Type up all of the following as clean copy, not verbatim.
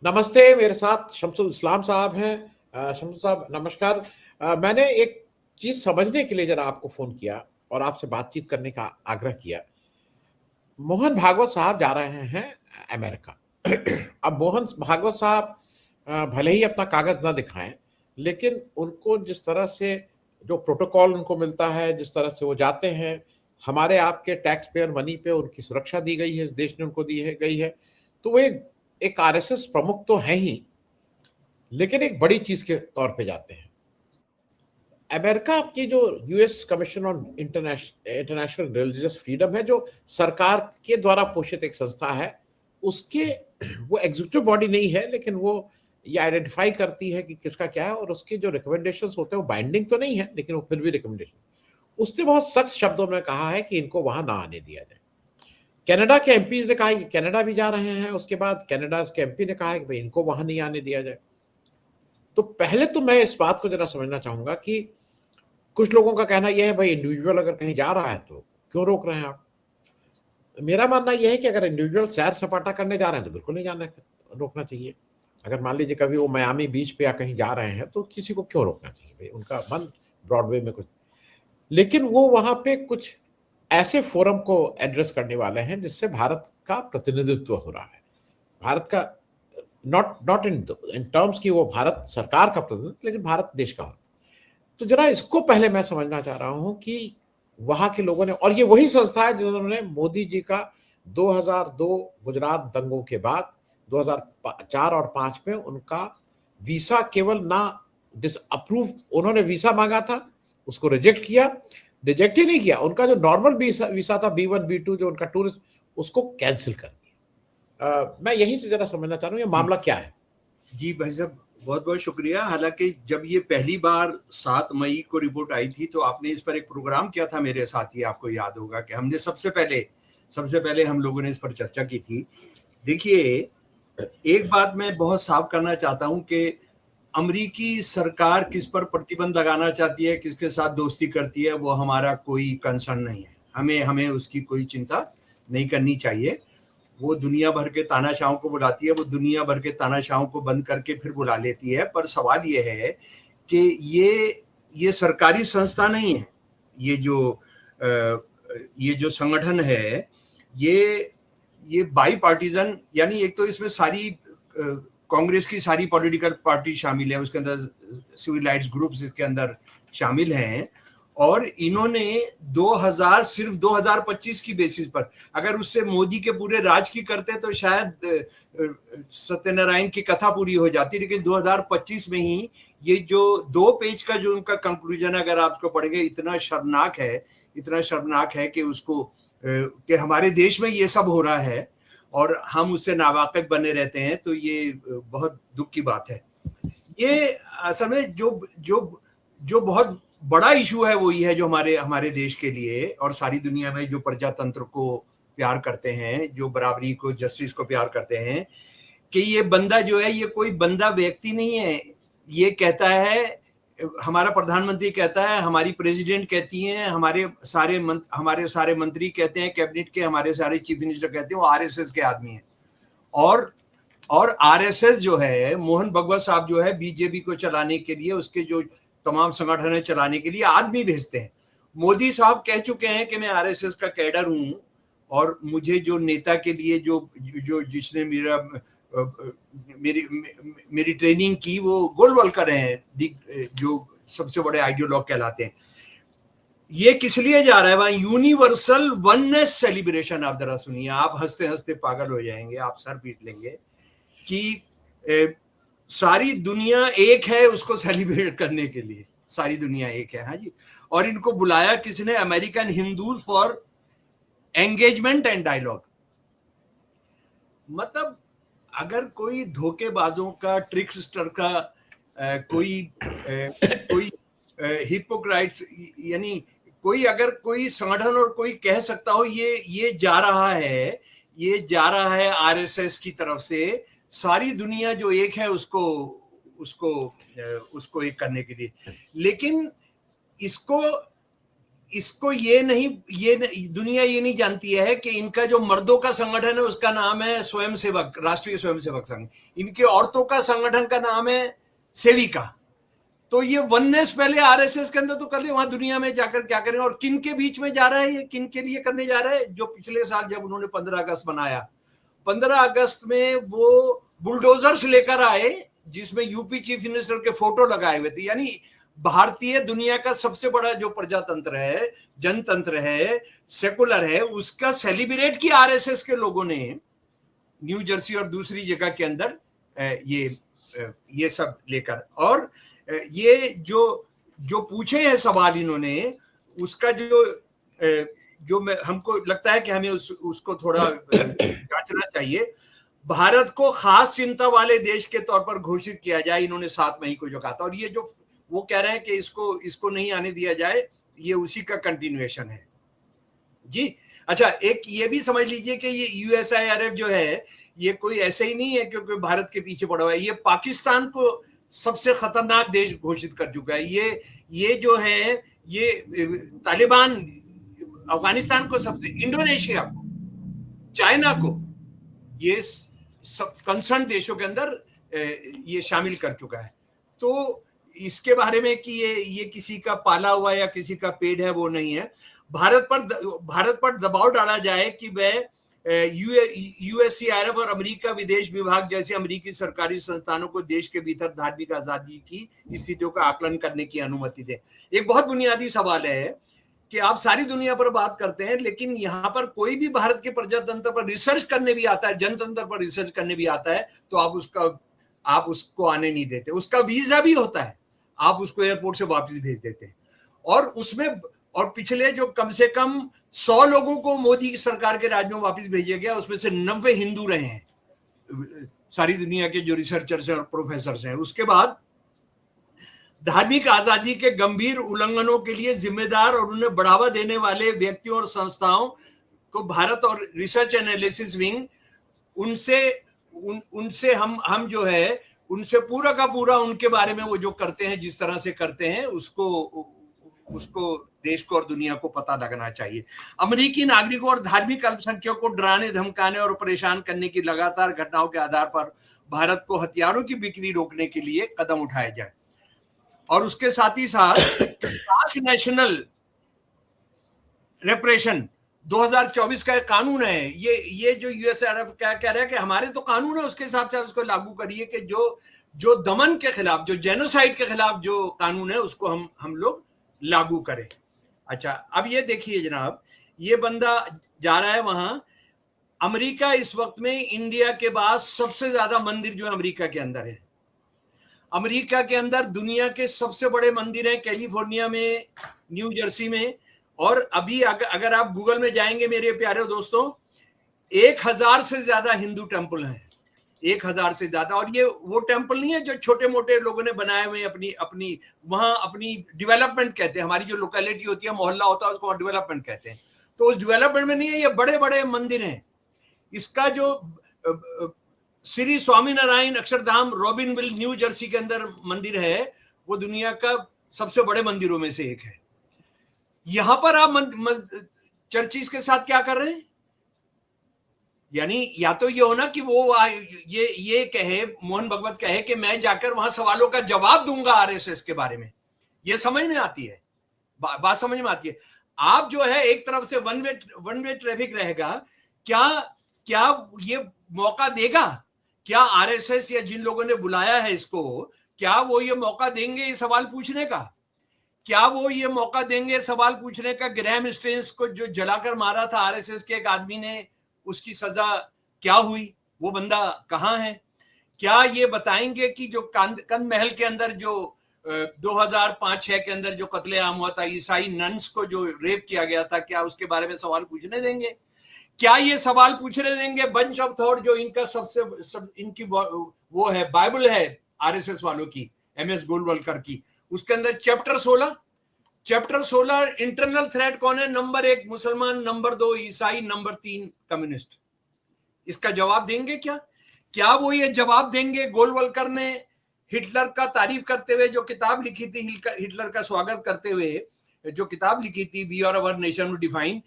नमस्ते, मेरे साथ शम्सुल इस्लाम साहब हैं। शम्सुल साहब नमस्कार। मैंने एक चीज़ समझने के लिए ज़रा आपको फ़ोन किया और आपसे बातचीत करने का आग्रह किया। मोहन भागवत साहब जा रहे हैं अमेरिका। अब मोहन भागवत साहब भले ही अपना कागज़ ना दिखाएँ, लेकिन उनको जिस तरह से जो प्रोटोकॉल उनको मिलता है, जिस तरह से वो जाते हैं, हमारे आपके टैक्स पेयर मनी पे उनकी सुरक्षा दी गई है, इस देश ने उनको दी है गई है। तो वो एक एक आरएसएस प्रमुख तो हैं ही, लेकिन एक बड़ी चीज़ के तौर पे जाते हैं। अमेरिका की जो US commission on international religious freedom है, जो सरकार के द्वारा पोषित एक संस्था है, उसके वो एग्जीक्यूटिव बॉडी नहीं है, लेकिन वो ये आइडेंटिफाई करती है कि किसका क्या है और उसके जो रिकमेंडेशंस होते हैं वो बाइंडिंग तो नहीं है, लेकिन वो फिर भी रिकमेंडेशन। उसने बहुत सख्त शब्दों में कहा है कि इनको वहां ना आने दिया जाए। कनाडा के एमपीज ने कहा है कि कनाडा भी जा रहे हैं, उसके बाद कनाडा के एमपी ने कहा है कि भाई इनको वहां नहीं आने दिया जाए। तो पहले तो मैं इस बात को जरा समझना चाहूंगा कि कुछ लोगों का कहना यह है भाई इंडिविजुअल अगर कहीं जा रहा है तो क्यों रोक रहे हैं आप। मेरा मानना यह है कि अगर इंडिविजुअल सैर सपाटा करने जा रहे हैं तो बिल्कुल नहीं जाना, रोकना चाहिए। अगर मान लीजिए कभी वो मियामी बीच पे या कहीं जा रहे हैं तो किसी को क्यों रोकना चाहिए भाई, उनका मन ब्रॉडवे में कुछ। लेकिन वो वहां पे कुछ ऐसे फोरम को एड्रेस करने वाले हैं जिससे भारत का प्रतिनिधित्व हो रहा है। भारत का not not in in terms की वो भारत सरकार का प्रतिनिधित्व, लेकिन भारत देश का हो। तो जरा इसको पहले मैं समझना चाह रहा हूं कि वहां के लोगों ने, और ये वही संस्था है जिन्होंने मोदी जी का 2002 गुजरात दंगों के बाद 2004 और 5 में उनका वीसा केवल ना डिस अप्रूव, उन्होंने वीसा मांगा था, उसको रिजेक्ट किया। रिजेक्ट ही नहीं किया, उनका जो नॉर्मल वीसा वीसा था B1 B2 जो उनका टूरिस्ट, उसको कैंसिल कर दिया। मैं यहीं से जरा समझना चाह रहा हूँ ये जी मामला क्या है। जी भाई साहब, बहुत बहुत शुक्रिया। हालांकि जब ये पहली बार 7 मई को रिपोर्ट आई थी तो आपने इस पर एक प्रोग्राम किया था मेरे साथ ही, आपको याद होगा कि हमने सबसे पहले हम लोगों ने इस पर चर्चा की थी। देखिए, एक बात मैं बहुत साफ करना चाहता हूं कि अमेरिकी सरकार किस पर प्रतिबंध लगाना चाहती है, किसके साथ दोस्ती करती है, वो हमारा कोई कंसर्न नहीं है। हमें हमें उसकी कोई चिंता नहीं करनी चाहिए। वो दुनिया भर के तानाशाहों को बुलाती है, वो दुनिया भर के तानाशाहों को बंद करके फिर बुला लेती है। पर सवाल ये है कि ये सरकारी संस्था नहीं है। ये जो संगठन है, ये बाई पार्टीजन, यानी एक तो इसमें सारी कांग्रेस की सारी पॉलिटिकल पार्टी शामिल है, उसके अंदर सिविल राइट्स ग्रुप्स इसके अंदर शामिल हैं। और इन्होंने सिर्फ 2025 की बेसिस पर, अगर उससे मोदी के पूरे राज की करते तो शायद सत्यनारायण की कथा पूरी हो जाती, लेकिन 2025 में ही ये जो 2 पेज का जो उनका कंक्लूजन अगर आप उसको पढ़ेंगे, इतना शर्मनाक है कि उसको कि हमारे देश में ये सब हो रहा है और हम उससे नावाकिफ बने रहते हैं, तो ये बहुत दुख की बात है। ये असल में जो बहुत बड़ा इशू है वो ये है, जो हमारे देश के लिए और सारी दुनिया में जो प्रजातंत्र को प्यार करते हैं, जो बराबरी को, जस्टिस को प्यार करते हैं, कि ये बंदा जो है, ये कोई बंदा व्यक्ति नहीं है। ये कहता है, हमारा प्रधानमंत्री कहता है, हमारी प्रेसिडेंट कहती हैं, हमारे सारे मंत्री कहते हैं, कैबिनेट के हमारे सारे चीफ मिनिस्टर कहते हैं, वो आरएसएस के आदमी हैं। और आरएसएस जो है, मोहन भगवत साहब जो है, बीजेपी को चलाने के लिए, उसके जो तमाम संगठन चलाने के लिए आदमी भेजते हैं। मोदी साहब कह चुके हैं कि मैं आरएसएस का कैडर हूं और मुझे जो नेता के लिए जिसने मेरी ट्रेनिंग की, वो गोलवलकर हैं, जो सबसे बड़े आइडियोलॉग कहलाते हैं। ये किस लिए जा रहा है वहां? Universal oneness celebration. आप जरा सुनिए, आप हंसते हंसते पागल हो जाएंगे, आप सर पीट लेंगे कि सारी दुनिया एक है उसको सेलिब्रेट करने के लिए। सारी दुनिया एक है, हाँ जी। और इनको बुलाया किसने? American Hindus for engagement and dialogue. मतलब अगर कोई धोखेबाजों का, ट्रिक्सटर का, कोई हिपोक्राइट्स, यानी कोई संगठन और कोई कह सकता हो ये जा रहा है आरएसएस की तरफ से, सारी दुनिया जो एक है उसको एक करने के लिए। लेकिन इसको इसको दुनिया ये नहीं जानती है कि इनका जो मर्दों का संगठन है उसका नाम है स्वयंसेवक, राष्ट्रीय स्वयंसेवक संघ। इनके औरतों का संगठन का नाम है सेविका। तो ये वननेस पहले आरएसएस के अंदर तो कर ले, वहां दुनिया में जाकर क्या करें। और किन के बीच में जा रहा है ये, किन के लिए करने जा रहा है? जो पिछले साल जब उन्होंने 15 अगस्त बनाया, 15 अगस्त में वो बुलडोजर्स लेकर आए जिसमें यूपी चीफ मिनिस्टर के फोटो लगाए हुए थे। यानी भारतीय दुनिया का सबसे बड़ा जो प्रजातंत्र है, जनतंत्र है, सेकुलर है, उसका सेलिब्रेट किया आरएसएस के लोगों ने न्यू जर्सी और दूसरी जगह के अंदर ये सब लेकर। और ये जो पूछे हैं सवाल इन्होंने, उसका जो हमको लगता है कि हमें उसको थोड़ा जांचना चाहिए। भारत को खास चिंता वाले देश के तौर पर घोषित किया जाए, इन्होंने 7 मई को जो कहा था। और ये जो वो कह रहे हैं कि इसको नहीं आने दिया जाए, ये उसी का कंटिन्यूएशन है जी। अच्छा, एक ये भी समझ लीजिए कि ये यूएसआईआरएफ जो है ये कोई ऐसे ही नहीं है क्योंकि भारत के पीछे पड़ा हुआ है। ये पाकिस्तान को सबसे खतरनाक देश घोषित कर चुका है। ये जो है ये तालिबान अफगानिस्तान को सबसे, इंडोनेशिया को, चाइना को, ये सब कंसर्न देशों के अंदर ये शामिल कर चुका है। तो इसके बारे में कि ये किसी का पाला हुआ या किसी का पेड़ है, वो नहीं है। भारत पर दबाव डाला जाए कि वह यूएससीआईआरएफ और अमेरिका विदेश विभाग जैसे अमेरिकी सरकारी संस्थानों को देश के भीतर धार्मिक आजादी की स्थितियों का आकलन करने की अनुमति दे। एक बहुत बुनियादी सवाल है कि आप सारी दुनिया पर बात करते हैं, लेकिन यहाँ पर कोई भी भारत के प्रजातंत्र पर रिसर्च करने भी आता है, जनतंत्र पर रिसर्च करने भी आता है, तो आप उसको आने नहीं देते। उसका वीजा भी होता है, आप उसको एयरपोर्ट से वापस भेज देते हैं। और पिछले जो कम से कम 100 लोगों को मोदी की सरकार के राज में वापस भेजा गया, उसमें से 90 हिंदू रहे हैं, सारी दुनिया के जो रिसर्चर्स हैं और प्रोफेसर हैं। उसके बाद धार्मिक आजादी के गंभीर उल्लंघनों के लिए जिम्मेदार और उन्हें बढ़ावा देने वाले व्यक्तियों और संस्थाओं को भारत और रिसर्च एनालिसिस विंग, उनसे हम जो है उनसे पूरा का पूरा उनके बारे में वो जो करते हैं, जिस तरह से करते हैं, उसको देश को और दुनिया को पता लगना चाहिए। अमेरिकी नागरिकों और धार्मिक अल्पसंख्यकों को डराने, धमकाने और परेशान करने की लगातार घटनाओं के आधार पर भारत को हथियारों की बिक्री रोकने के लिए कदम उठाए जाए। और उसके साथ ही साथ ट्रांसनेशनल रेप्रेशन 2024 का एक कानून है। ये जो यूएसआईआरएफ क्या कह रहा है कि हमारे तो कानून है, उसके हिसाब से आप उसको लागू करिए कि जो दमन के खिलाफ, जो जेनोसाइड के खिलाफ जो कानून है उसको हम लोग लागू करें। अच्छा, अब ये देखिए जनाब, ये बंदा जा रहा है वहां। अमेरिका इस वक्त में इंडिया के बाद सबसे ज्यादा मंदिर जो अमेरिका के अंदर है। अमेरिका के अंदर दुनिया के सबसे बड़े मंदिर हैं कैलिफोर्निया में, न्यू जर्सी में। और अभी अगर आप गूगल में जाएंगे मेरे प्यारे दोस्तों, 1000 से ज्यादा हिंदू टेंपल हैं, 1000 से ज्यादा। और ये वो टेंपल नहीं है जो छोटे मोटे लोगों ने बनाए हुए अपनी वहां अपनी डेवलपमेंट कहते हैं। हमारी जो लोकेलिटी होती है, मोहल्ला होता है, उसको डेवलपमेंट कहते हैं। तो उस डेवलपमेंट में नहीं है, ये बड़े बड़े मंदिर हैं। इसका जो श्री स्वामीनारायण अक्षरधाम रॉबिनविल न्यू जर्सी के अंदर मंदिर है, वो दुनिया का सबसे बड़े मंदिरों में से एक है। यहां पर आप चर्चिस के साथ क्या कर रहे हैं? यानी या तो ये होना कि वो ये कहे, मोहन भगवत कहे कि मैं जाकर वहां सवालों का जवाब दूंगा आरएसएस के बारे में। ये समझ में आती है, बात समझ में आती है। आप जो है एक तरफ से वन वे ट्रैफिक रहेगा। क्या ये मौका देगा? क्या आरएसएस या जिन लोगों ने बुलाया है इसको, क्या वो ये मौका देंगे ये सवाल पूछने का? क्या वो ये मौका देंगे सवाल पूछने का? ग्रैहम स्टेन्स को जो जलाकर मारा था आरएसएस के एक आदमी ने, उसकी सजा क्या हुई? वो बंदा कहाँ है? क्या ये बताएंगे कि जो कंद महल के अंदर जो 2005-6 के अंदर जो कत्लेआम हुआ था, ईसाई नन्स को जो रेप किया गया था, क्या उसके बारे में सवाल पूछने देंगे? क्या ये सवाल पूछने देंगे बंच ऑफ थॉट जो इनका इनकी वो है, बाइबल है आरएसएस वालों की, एमएस गोलवलकर की, उसके अंदर चैप्टर 16 इंटरनल थ्रेट कौन है? नंबर 1 मुसलमान, नंबर 2 ईसाई, नंबर 3 कम्युनिस्ट। इसका जवाब देंगे क्या वो ये जवाब देंगे? गोलवलकर ने हिटलर का तारीफ करते हुए जो किताब लिखी थी, हिटलर का स्वागत करते हुए, जो किताब लिखी थी we are our nation define,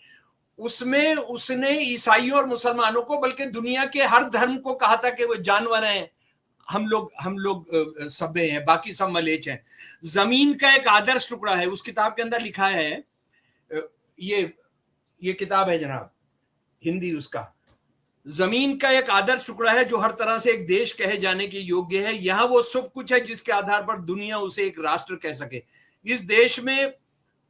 उसमें उसने ईसाइयों और मुसलमानों को, बल्कि दुनिया के हर धर्म को कहा था कि वो जानवर हैं, हम लोग सभ्य हैं, बाकी सब मलेच हैं। जमीन का एक आदर्श टुकड़ा है, उस किताब के अंदर लिखा है, ये किताब है जनाब, हिंदी उसका, जमीन का एक आदर्श टुकड़ा है जो हर तरह से एक देश कहे जाने के योग्य है। यहां वो सब कुछ है जिसके आधार पर दुनिया उसे एक राष्ट्र कह सके। इस देश में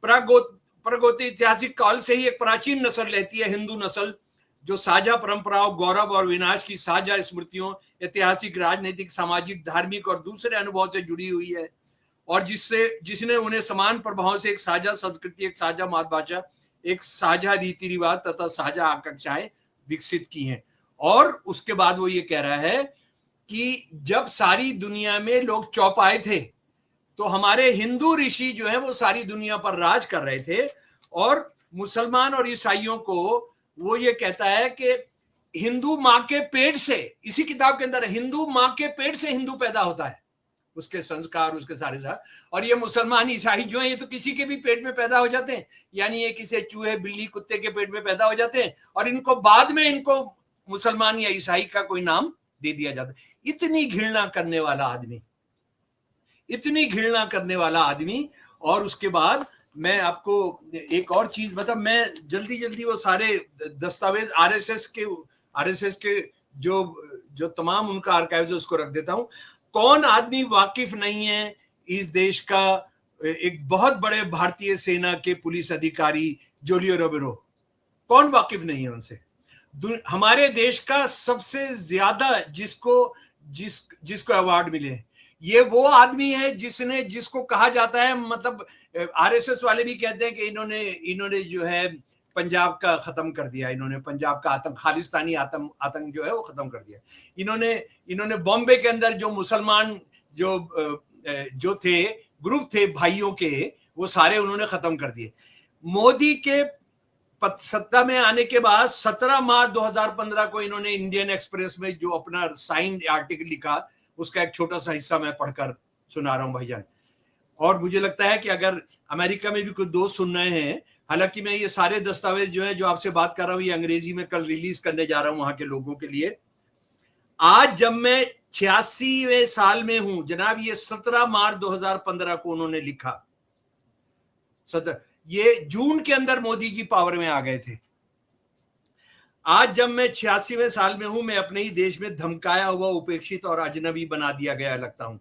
प्रागैतिहासिक काल से ही एक प्राचीन नस्ल रहती है, हिंदू नस्ल, जो साझा परंपराओं, गौरव और विनाश की साझा स्मृतियों, ऐतिहासिक, राजनीतिक, सामाजिक, धार्मिक और दूसरे अनुभव से जुड़ी हुई है, और जिसने उन्हें समान प्रभावों से एक साझा संस्कृति, एक साझा मातृभाषा, एक साझा रीति रिवाज तथा साझा आकांक्षाएं विकसित की हैं। और उसके बाद वो ये कह रहा है कि जब सारी दुनिया में लोग चौपाए थे तो हमारे हिंदू ऋषि जो है वो सारी दुनिया पर राज कर रहे थे, और मुसलमान और ईसाइयों को वो ये कहता है कि हिंदू माँ के पेट से, इसी किताब के अंदर हिंदू माँ के पेट से हिंदू पैदा होता है, उसके संस्कार, उसके सारे साथ, और ये मुसलमान ईसाई जो है ये तो किसी के भी पेट में पैदा हो जाते हैं, यानी ये किसी चूहे, बिल्ली, कुत्ते के पेट में पैदा हो जाते हैं, और इनको बाद में इनको मुसलमान या ईसाई का कोई नाम दे दिया जाता है। इतनी घृणा करने वाला आदमी, इतनी घृणा करने वाला आदमी। और उसके बाद मैं आपको एक और चीज, मतलब मैं जल्दी जल्दी वो सारे दस्तावेज आरएसएस के जो तमाम उनका आर्काइव्स है उसको रख देता हूं। कौन आदमी वाकिफ नहीं है इस देश का, एक बहुत बड़े भारतीय सेना के पुलिस अधिकारी जोलियो रोबेरो, कौन वाकिफ नहीं है उनसे? हमारे देश का सबसे ज्यादा जिसको अवार्ड मिले, ये वो आदमी है जिसको कहा जाता है, मतलब आरएसएस वाले भी कहते हैं कि इन्होंने जो है पंजाब का खत्म कर दिया, इन्होंने पंजाब का आतंक, खालिस्तानी आतंक जो है वो खत्म कर दिया। इन्होंने बॉम्बे के अंदर जो मुसलमान जो थे, ग्रुप थे भाइयों के, वो सारे उन्होंने खत्म कर दिए। मोदी के सत्ता में आने के बाद 17 मार्च 2015 को इन्होंने इंडियन एक्सप्रेस में जो अपना साइंड आर्टिकल लिखा, उसका एक छोटा सा हिस्सा मैं पढ़कर सुना रहा हूं भाईजान। और मुझे लगता है कि अगर अमेरिका में भी कुछ दोस्त सुन रहे हैं, हालांकि मैं ये सारे दस्तावेज जो है जो आपसे बात कर रहा हूं ये अंग्रेजी में कल रिलीज करने जा रहा हूं वहां के लोगों के लिए। आज जब मैं 86वें साल में हूं जनाब, ये 17 मार्च 2015 को उन्होंने लिखा, ये जून के अंदर मोदी जी पावर में आ गए थे। आज जब मैं 86वें साल में हूं, मैं अपने ही देश में धमकाया हुआ, उपेक्षित और अजनबी बना दिया गया लगता हूं।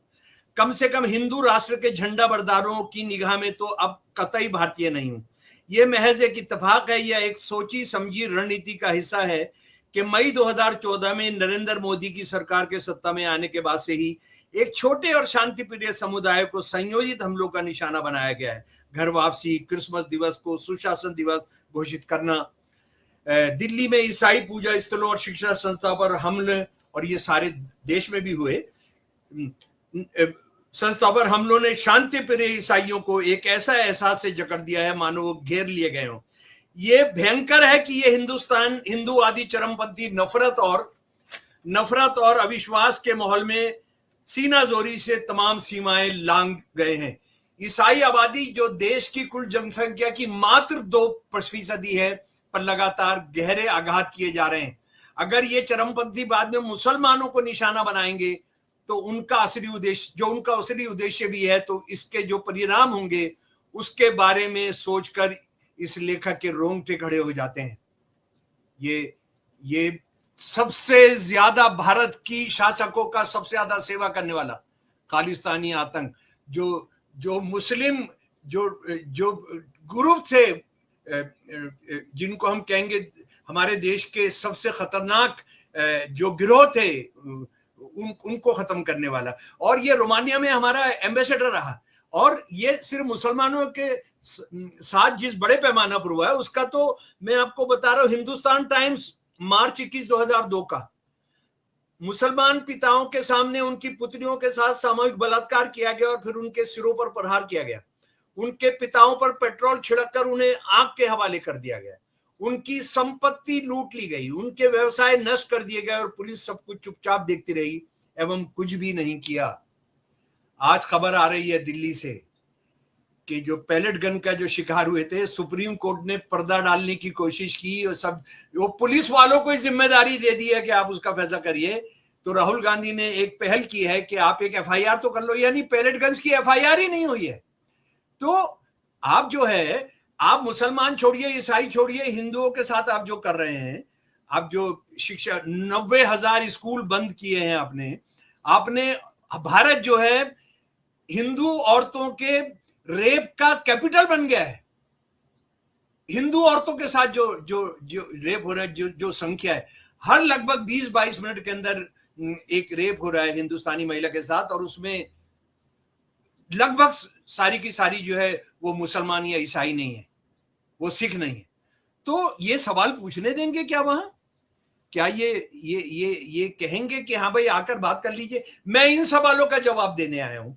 कम से कम हिंदू राष्ट्र के झंडा बरदारों की निगाह में तो अब कतई भारतीय नहीं हूं। यह महज एक इत्तेफाक है या एक सोची समझी रणनीति का हिस्सा है कि मई 2014 में नरेंद्र मोदी की सरकार के सत्ता में आने के बाद से ही एक छोटे और शांतिप्रिय समुदाय को संयोजित हमलों का निशाना बनाया गया है। घर वापसी, क्रिसमस दिवस को सुशासन दिवस घोषित करना, दिल्ली में ईसाई पूजा स्थलों और शिक्षा संस्था पर हमले, और ये सारे देश में भी हुए, संस्था पर हमलों ने शांति प्रिय ईसाइयों को एक ऐसा एहसास से जकड़ दिया है मानो वो घेर लिए गए हों। ये भयंकर है कि ये हिंदूवादी चरमपंथी नफरत और अविश्वास के माहौल में सीना जोरी से तमाम सीमाएं लांघ गए हैं। ईसाई आबादी जो देश की कुल जनसंख्या की मात्र 2% है, पर लगातार गहरे आघात किए जा रहे हैं। अगर ये चरमपंथी बाद में मुसलमानों को निशाना बनाएंगे तो उनका असली उद्देश्य भी है, तो इसके जो परिणाम होंगे उसके बारे में सोचकर इस लेखक के रोंगटे खड़े हो जाते हैं। ये सबसे ज्यादा भारत की शासकों का सबसे ज्यादा सेवा करने वाला खालिस्तानी आतंक, जो मुस्लिम जो ग्रुप थे, जिनको हम कहेंगे हमारे देश के सबसे खतरनाक जो गिरोह थे, उनको खत्म करने वाला। और ये रोमानिया में हमारा एम्बेसडर रहा, और ये सिर्फ मुसलमानों के साथ जिस बड़े पैमाना पर हुआ है उसका तो मैं आपको बता रहा हूं। हिंदुस्तान टाइम्स मार्च 21, 2002 का, मुसलमान पिताओं के सामने उनकी पुत्रियों के साथ सामूहिक बलात्कार किया गया और फिर उनके सिरों पर प्रहार किया गया। उनके पिताओं पर पेट्रोल छिड़ककर उन्हें आग के हवाले कर दिया गया। उनकी संपत्ति लूट ली गई, उनके व्यवसाय नष्ट कर दिए गए और पुलिस सब कुछ चुपचाप देखती रही एवं कुछ भी नहीं किया। आज खबर आ रही है दिल्ली से कि जो पैलेट गन का जो शिकार हुए थे, सुप्रीम कोर्ट ने पर्दा डालने की कोशिश की और सब वो पुलिस वालों को जिम्मेदारी दे दी है कि आप उसका फैसला करिए। तो राहुल गांधी ने एक पहल की है कि आप एक एफआईआर तो कर लो, यानी पैलेट गन्स की एफआईआर ही नहीं हुई है। तो आप जो है, आप मुसलमान छोड़िए, ईसाई छोड़िए, हिंदुओं के साथ आप जो कर रहे हैं, आप जो शिक्षा 90,000 स्कूल बंद किए हैं आपने भारत जो है हिंदू औरतों के रेप का कैपिटल बन गया है। हिंदू औरतों के साथ जो जो जो रेप हो रहा है, जो संख्या है, हर लगभग 20-22 मिनट के अंदर एक रेप हो रहा है हिंदुस्तानी महिला के साथ, और उसमें लगभग सारी की सारी जो है वो मुसलमान या ईसाई नहीं है, वो सिख नहीं है। तो ये सवाल पूछने देंगे क्या वहां? क्या ये कहेंगे कि हाँ भाई आकर बात कर लीजिए? मैं इन सवालों का जवाब देने आया हूं।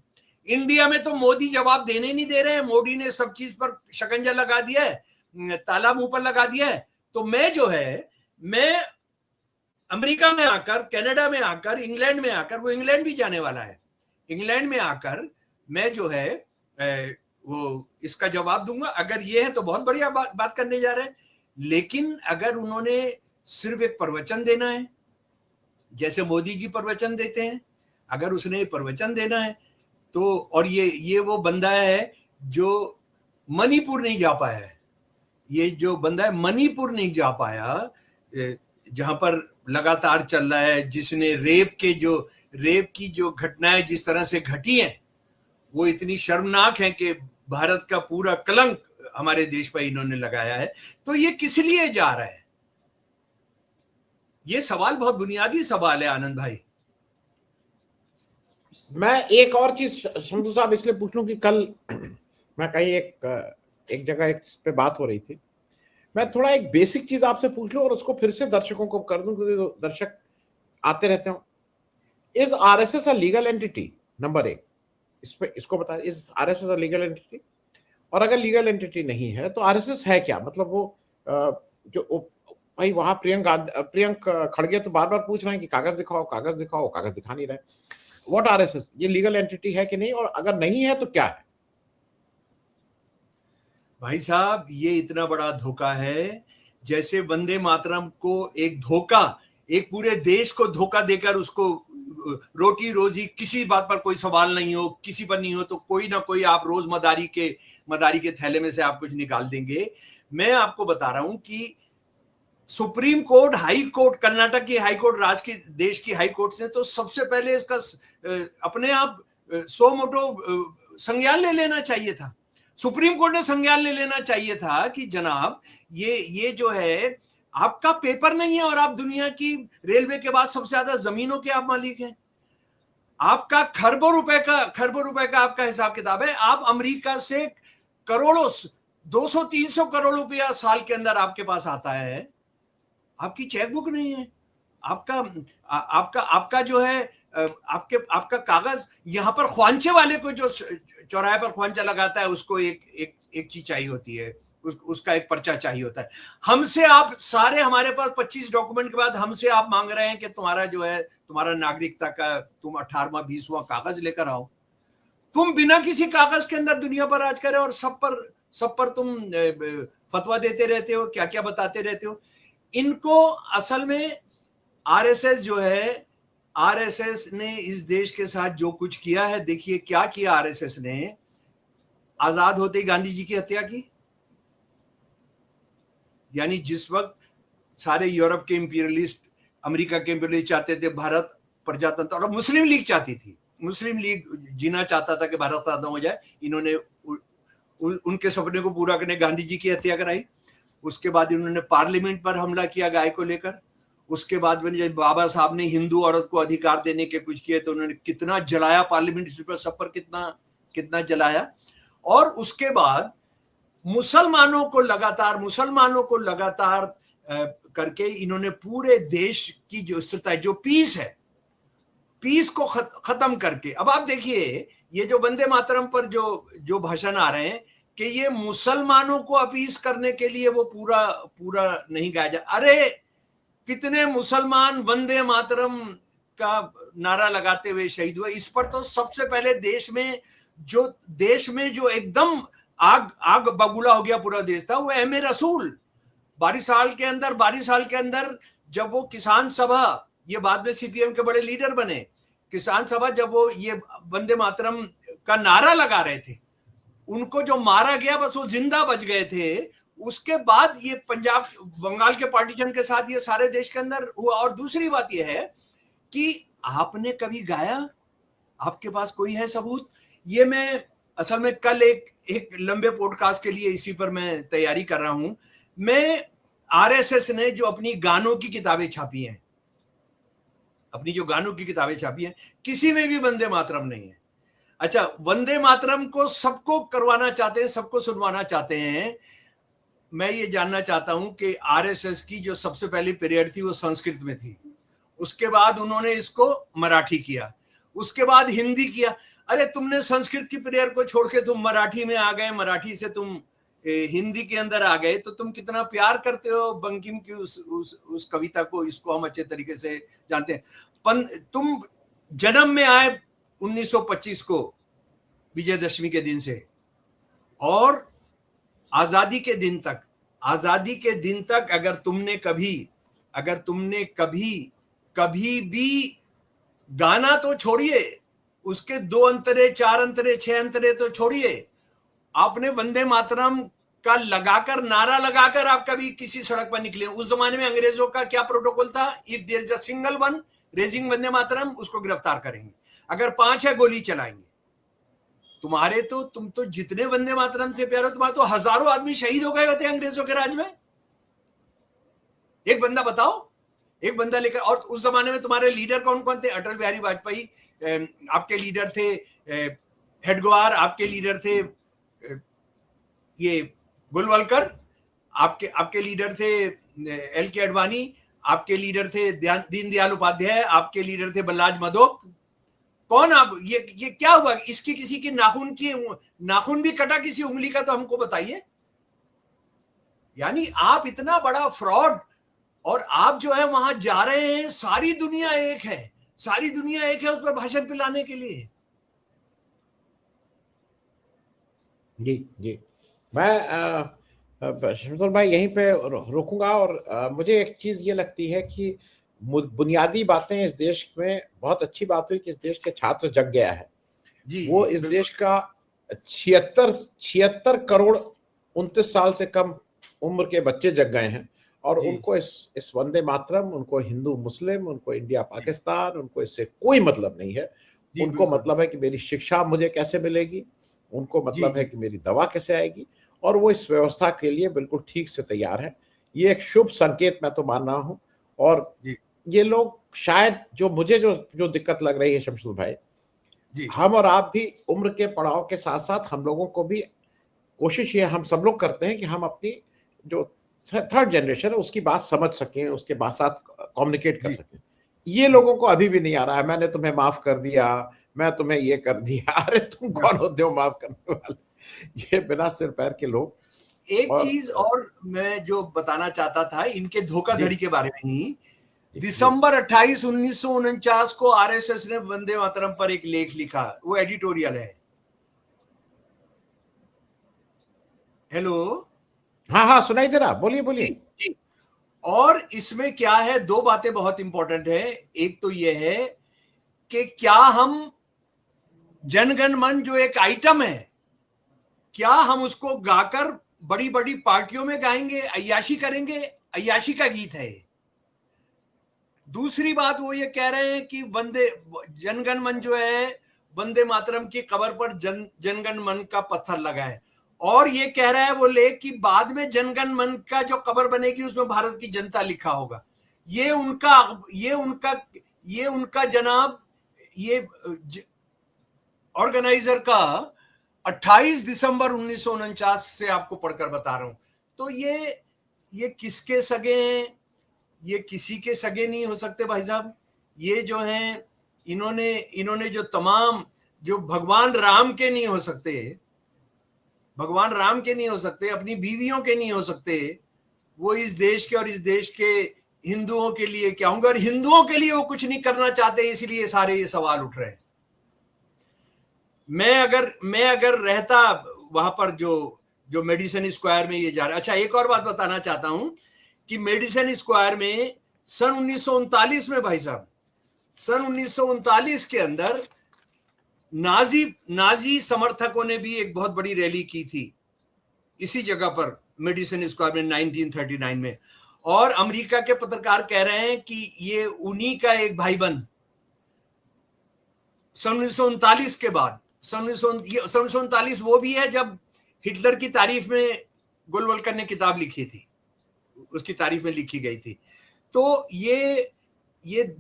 इंडिया में तो मोदी जवाब देने नहीं दे रहे हैं। मोदी ने सब चीज पर शिकंजा लगा दिया है, ताला मुंह पर लगा दिया है। तो मैं अमेरिका में आकर, कनाडा में आकर, इंग्लैंड में आकर, वो इंग्लैंड भी जाने वाला है, इंग्लैंड में आकर मैं जो है वो इसका जवाब दूंगा। अगर ये है तो बहुत बढ़िया बात करने जा रहे हैं। लेकिन अगर उन्होंने सिर्फ एक प्रवचन देना है, जैसे मोदी जी प्रवचन देते हैं, अगर उसने प्रवचन देना है तो, और ये वो बंदा है जो मणिपुर नहीं जा पाया है, ये जो बंदा है मणिपुर नहीं जा पाया, जहां पर लगातार चल रहा है, जिसने रेप की जो घटनाएं जिस तरह से घटी हैं वो इतनी शर्मनाक है कि भारत का पूरा कलंक हमारे देश पर इन्होंने लगाया है। तो ये किस लिए जा रहा है? ये सवाल बहुत बुनियादी सवाल है आनंद भाई। मैं एक और चीज शंभू साहब इसलिए पूछ लूं कि कल मैं कहीं एक जगह एक पे बात हो रही थी, मैं थोड़ा एक बेसिक चीज आपसे पूछ लूं और उसको फिर से दर्शकों को कर दूं, क्योंकि दर्शक आते रहते हो। Is RSS a legal entity? Number एक, इसको बता, is RSS a legal entity? और अगर लीगल एंटिटी नहीं है तो आरएसएस है क्या? मतलब वो जो भाई वहां प्रियंक खड़गे तो बार बार पूछ रहे हैं कि कागज दिखाओ, कागज दिखाओ, कागज दिखा नहीं रहे। व्हाट आरएसएस, ये लीगल एंटिटी है कि नहीं, और अगर नहीं है तो क्या है? भाई साहब, ये इतना बड़ा धोखा है, जैसे वंदे मातरम को एक धोखा, एक पूरे देश को धोखा देकर उसको रोटी रोजी, किसी बात पर कोई सवाल नहीं हो, किसी पर नहीं हो, तो कोई ना कोई आप रोज मदारी के थैले में से आप कुछ निकाल देंगे। मैं आपको बता रहा हूं कि supreme court, high court, Karnataka की हाई कोर्ट, देश की हाई कोर्ट ने तो सबसे पहले इसका अपने आप सो मोटो संज्ञान ले लेना चाहिए था। सुप्रीम कोर्ट ने संज्ञान ले लेना चाहिए था कि जनाब ये जो है आपका पेपर नहीं है, और आप दुनिया की रेलवे के बाद सबसे ज्यादा जमीनों के आप मालिक हैं। आपका खरबों रुपए का आपका हिसाब किताब है। आप अमेरिका से करोड़ों, 200-300 करोड़ रुपया साल के अंदर आपके पास आता है, आपकी चेकबुक नहीं है, आपका जो है आपका कागज, यहां पर ख्वांचे वाले को जो चौराहे पर ख्वांचा लगाता है उसको एक चीज चाहिए होती है, उसका एक पर्चा चाहिए होता है। हमसे आप सारे, हमारे पास 25 डॉक्यूमेंट के बाद हमसे आप मांग रहे हैं कि तुम्हारा जो है, तुम्हारा नागरिकता का तुम 18वां 20वां कागज लेकर आओ। तुम बिना किसी कागज के अंदर दुनिया पर राज करे और सब पर तुम फतवा देते रहते हो, क्या क्या बताते रहते हो। इनको असल में आरएसएस जो है, आरएसएस ने इस देश के साथ जो कुछ किया है, देखिए क्या किया आरएसएस ने। आजाद होते ही गांधी जी की हत्या की, यानी जिस वक्त सारे यूरोप के इंपीरियलिस्ट, अमेरिका के इंपीरियलिस्ट चाहते थे भारत प्रजातंत्र, और मुस्लिम लीग चाहती थी, मुस्लिम लीग जीना चाहता था कि भारत खत्म हो जाए, इन्होंने उनके सपने को पूरा करने गांधी जी की हत्या कराई। उसके बाद इन्होंने पार्लियामेंट पर हमला किया गाय को लेकर। उसके बाद में जब बाबा साहब ने हिंदू औरत को अधिकार देने के कुछ किए तो उन्होंने कितना जलाया पार्लियामेंट पर, सब पर कितना जलाया। और उसके बाद मुसलमानों को लगातार करके इन्होंने पूरे देश की जो स्थिरता है, जो पीस है, पीस को खत्म करके। अब आप देखिए ये जो वंदे मातरम पर जो भाषण आ रहे हैं कि ये मुसलमानों को अपीस करने के लिए वो पूरा नहीं गाया जा। अरे कितने मुसलमान वंदे मातरम का नारा लगाते हुए शहीद हुए। इस पर तो सबसे पहले देश में जो एकदम आग आग बबूला हो गया पूरा देश था, वो एम.ए. रसूल 12 साल के अंदर जब वो किसान सभा, ये बाद में सीपीएम के बड़े लीडर बने, किसान सभा जब वो ये वंदे मातरम का नारा लगा रहे थे, उनको जो मारा गया बस वो जिंदा बच गए थे। उसके बाद ये पंजाब बंगाल के पार्टीशन के साथ ये सारे देश के अंदर हुआ। और दूसरी बात ये है कि आपने कभी गाया, आपके पास कोई है सबूत? ये मैं असल में कल एक लंबे पॉडकास्ट के लिए इसी पर मैं तैयारी कर रहा हूं। मैं आरएसएस ने जो अपनी गानों की किताबें छापी हैं, अपनी जो गानों की किताबें छापी हैं, किसी में भी वंदे मातरम नहीं है। अच्छा, वंदे मातरम को सबको करवाना चाहते हैं, सबको सुनवाना चाहते हैं। मैं ये जानना चाहता हूं कि आरएसएस की जो सबसे पहली पीरियड थी वो संस्कृत में थी, उसके बाद उन्होंने इसको मराठी किया, उसके बाद हिंदी किया। अरे तुमने संस्कृत की पीरियड को छोड़ के तुम मराठी में आ गए, मराठी से तुम हिंदी के अंदर आ गए, तो तुम कितना प्यार करते हो बंकिम की उस कविता को, इसको हम अच्छे तरीके से जानते हैं। तुम जन्म में आए 1925 को विजयदशमी के दिन से, और आजादी के दिन तक, आजादी के दिन तक अगर तुमने कभी भी गाना तो छोड़िए, उसके 2 अंतरे, 4 अंतरे, 6 अंतरे तो छोड़िए, आपने वंदे मातरम का लगाकर, नारा लगाकर आप कभी किसी सड़क पर निकले? उस जमाने में अंग्रेजों का क्या प्रोटोकॉल था? If there is a single one raising Vande Mataram, उसको गिरफ्तार करेंगे, अगर 5 है गोली चलाएंगे। तुम तो जितने वंदे मातरम से प्यार हो, तुम्हारे तो हजारों आदमी शहीद हो गए होते अंग्रेजों के राज में। एक बंदा बताओ, एक बंदा लेकर। और उस जमाने में तुम्हारे लीडर कौन कौन थे? अटल बिहारी वाजपेयी आपके लीडर थे, हेडगेवार आपके लीडर थे, ये गोलवलकर आपके लीडर थे, एल के अडवाणी आपके लीडर थे, दीनदयाल उपाध्याय आपके लीडर थे, बल्लाज मधोक। कौन आप? ये क्या हुआ? इसकी किसी की नाखून भी कटा किसी उंगली का, तो हमको बताइए। यानी आप इतना बड़ा फ्रॉड, और आप जो है वहां जा रहे हैं, सारी दुनिया एक है, सारी दुनिया एक है उस पर भाषण पिलाने के लिए। जी जी, मैं शमसुल भाई यहीं पे रोकूंगा। और मुझे एक चीज ये लगती है कि बुनियादी बातें इस देश में, बहुत अच्छी बात हुई कि इस देश के छात्र जग गया है। वो इस देश का 76 करोड़ 29 साल से कम उम्र के बच्चे जग गए हैं, और उनको इस वंदे मातरम, उनको हिंदू मुस्लिम, उनको इंडिया पाकिस्तान, उनको इससे कोई मतलब नहीं है। उनको मतलब है कि मेरी शिक्षा मुझे कैसे मिलेगी, उनको मतलब है कि मेरी दवा कैसे आएगी, और वो इस व्यवस्था के लिए बिल्कुल ठीक से तैयार है। ये एक शुभ संकेत मैं तो मान रहा हूँ। और ये लोग शायद, जो दिक्कत लग रही है शमसुल भाई, हम और आप भी उम्र के पड़ाव के साथ साथ हम लोगों को भी कोशिश ये हम सब लोग करते हैं कि हम अपनी जो थर्ड जनरेशन है उसकी बात समझ सकें, उसके साथ कम्युनिकेट कर सकें। ये लोगों को अभी भी नहीं आ रहा है, मैंने तुम्हें माफ कर दिया, मैं तुम्हें ये कर दिया। अरे तुम कौन होते हो माफ करने वाले? ये बिना सिर पैर के लोग। एक चीज और मैं जो बताना चाहता था इनके धोखाधड़ी के बारे में ही, दिसंबर 28, 1949 को आरएसएस ने वंदे मातरम पर एक लेख लिखा, वो एडिटोरियल है। हेलो, हाँ सुनाई दे रहा, बोलिए बोलिए। जी। और इसमें क्या है, 2 बातें बहुत इंपॉर्टेंट है। एक तो यह है कि क्या हम जनगण मन जो एक आइटम है, क्या हम उसको गाकर बड़ी बड़ी पार्टियों में गाएंगे, अय्याशी करेंगे? अय्याशी का गीत है। दूसरी बात, वो ये कह रहे हैं कि जनगण मन जो है, वंदे मातरम की कबर पर जनगण मन का पत्थर लगा है, और ये कह रहा है वो लेख कि बाद में जनगण मन का जो कबर बनेगी उसमें भारत की जनता लिखा होगा। ये उनका जनाब, ये ऑर्गेनाइजर का 28 दिसंबर 1949 से आपको पढ़कर बता रहा हूं। तो ये किसके सगे हैं? ये किसी के सगे नहीं हो सकते भाई साहब। ये जो हैं, इन्होंने जो तमाम, जो भगवान राम के नहीं हो सकते, भगवान राम के नहीं हो सकते, अपनी बीवियों के नहीं हो सकते, वो इस देश के और इस देश के हिंदुओं के लिए क्या होंगे? और हिंदुओं के लिए वो कुछ नहीं करना चाहते, इसलिए सारे ये सवाल उठ रहे हैं। मैं अगर रहता वहां पर जो मेडिसन स्क्वायर में ये जा रहा है। अच्छा, एक और बात बताना चाहता हूं कि मेडिसन स्क्वायर में सन 1939 में भाई साहब, सन 1939 के अंदर नाजी समर्थकों ने भी एक बहुत बड़ी रैली की थी इसी जगह पर, मेडिसन स्क्वायर में 1939 में। और अमेरिका के पत्रकार कह रहे हैं कि ये उन्हीं का एक भाईबंद सन 1939 के बाद, सन 1939 वो भी है जब हिटलर की तारीफ में गोलवलकर ने किताब लिखी थी, उसकी तारीफ में लिखी गई थी। तो ये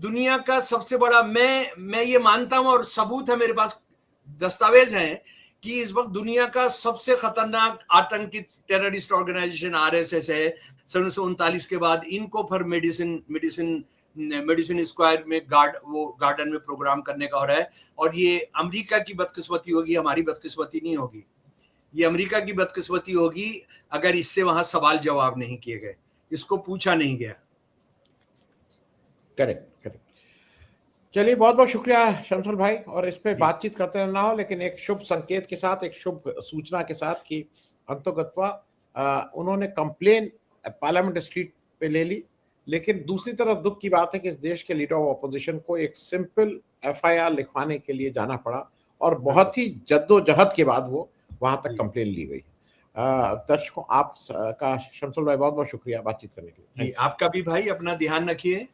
दुनिया का सबसे बड़ा, मैं ये मानता हूं और सबूत है मेरे पास, दस्तावेज हैं कि इस वक्त दुनिया का सबसे खतरनाक आतंकी टेररिस्ट ऑर्गेनाइजेशन आरएसएस है। सन 1939 के बाद इनको फिर मेडिसिन स्क्वायर में गार्डन में प्रोग्राम करने का हो रहा है। और ये अमेरिका की बदकिस्मती होगी, हमारी बदकिस्मती नहीं होगी। ये अमेरिका की बदकिस्मती होगी अगर इससे वहां सवाल जवाब नहीं किए गए, इसको पूछा नहीं गया। करेक्ट। चलिए, बहुत बहुत शुक्रिया शमसुल भाई, और इस पे बातचीत करते रहना हो, लेकिन एक शुभ संकेत के साथ, एक शुभ सूचना के साथ कि अंतोगत्वा उन्होंने कंप्लेन पार्लियामेंट स्ट्रीट पे ले ली, लेकिन दूसरी तरफ दुख की बात है कि इस देश के लीडर ऑफ अपोजिशन को एक सिंपल एफआईआर लिखवाने के लिए जाना पड़ा, और बहुत ही जद्दोजहद के बाद वो वहां तक कंप्लेन ली गई। दर्शकों, आप का शमसुल भाई बहुत बहुत शुक्रिया बातचीत करने के लिए। आपका भी भाई, अपना ध्यान रखिए।